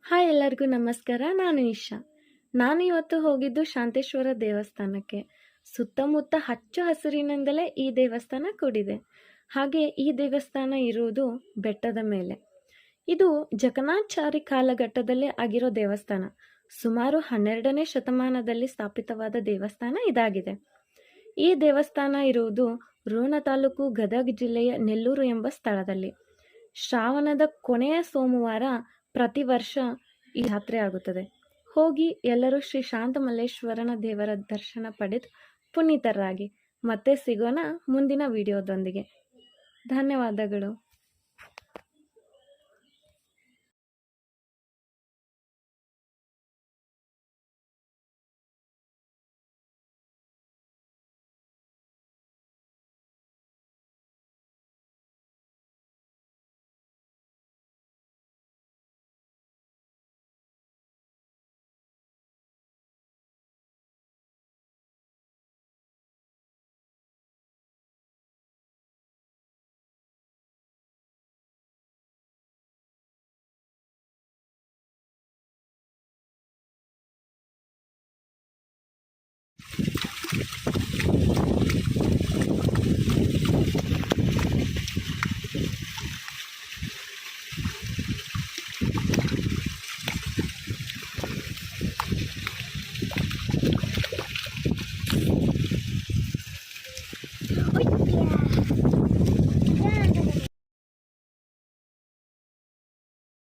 Hi ಎಲ್ಲರಿಗೂ ನಮಸ್ಕಾರ. ನಾನು ಇಶಾ. ನಾನು ಇವತ್ತು ಹೋಗಿದ್ದು ಶಾಂತೇಶ್ವರ ದೇವಸ್ಥಾನಕ್ಕೆ. ಸುತ್ತಮುತ್ತ ಹಚ್ಚ ಹಸಿರಿನಿಂದಲೇ ಈ ದೇವಸ್ಥಾನ ಕೂಡಿದೆ. ಹಾಗೆ ಈ ದೇವಸ್ಥಾನ ಇರುವುದು ಬೆಟ್ಟದ ಮೇಲೆ. ಇದು ಜಕಣಾಚಾರಿ ಕಾಲಘಟ್ಟದಲ್ಲೇ ಆಗಿರೋ ದೇವಸ್ಥಾನ. ಸುಮಾರು 12ನೇ ಶತಮಾನದಲ್ಲಿ ಸ್ಥಾಪಿತವಾದ ದೇವಸ್ಥಾನ ಇದಾಗಿದೆ. ಈ ದೇವಸ್ಥಾನ ಇರುವುದು ರೋಣ ತಾಲೂಕು, ಗದಗ ಜಿಲ್ಲೆಯ ನೆಲ್ಲೂರು ಎಂಬ ಸ್ಥಳದಲ್ಲಿ. ಶ್ರಾವಣದ ಕೊನೆಯ ಸೋಮವಾರ ಪ್ರತಿ ವರ್ಷ ಈ ಜಾತ್ರೆ ಆಗುತ್ತದೆ. ಹೋಗಿ ಎಲ್ಲರೂ ಶ್ರೀ ಶಾಂತಮಲ್ಲೇಶ್ವರನ ದೇವರ ದರ್ಶನ ಪಡೆದು ಪುನೀತರಾಗಿ. ಮತ್ತೆ ಸಿಗೋಣ ಮುಂದಿನ ವಿಡಿಯೋದೊಂದಿಗೆ. ಧನ್ಯವಾದಗಳು.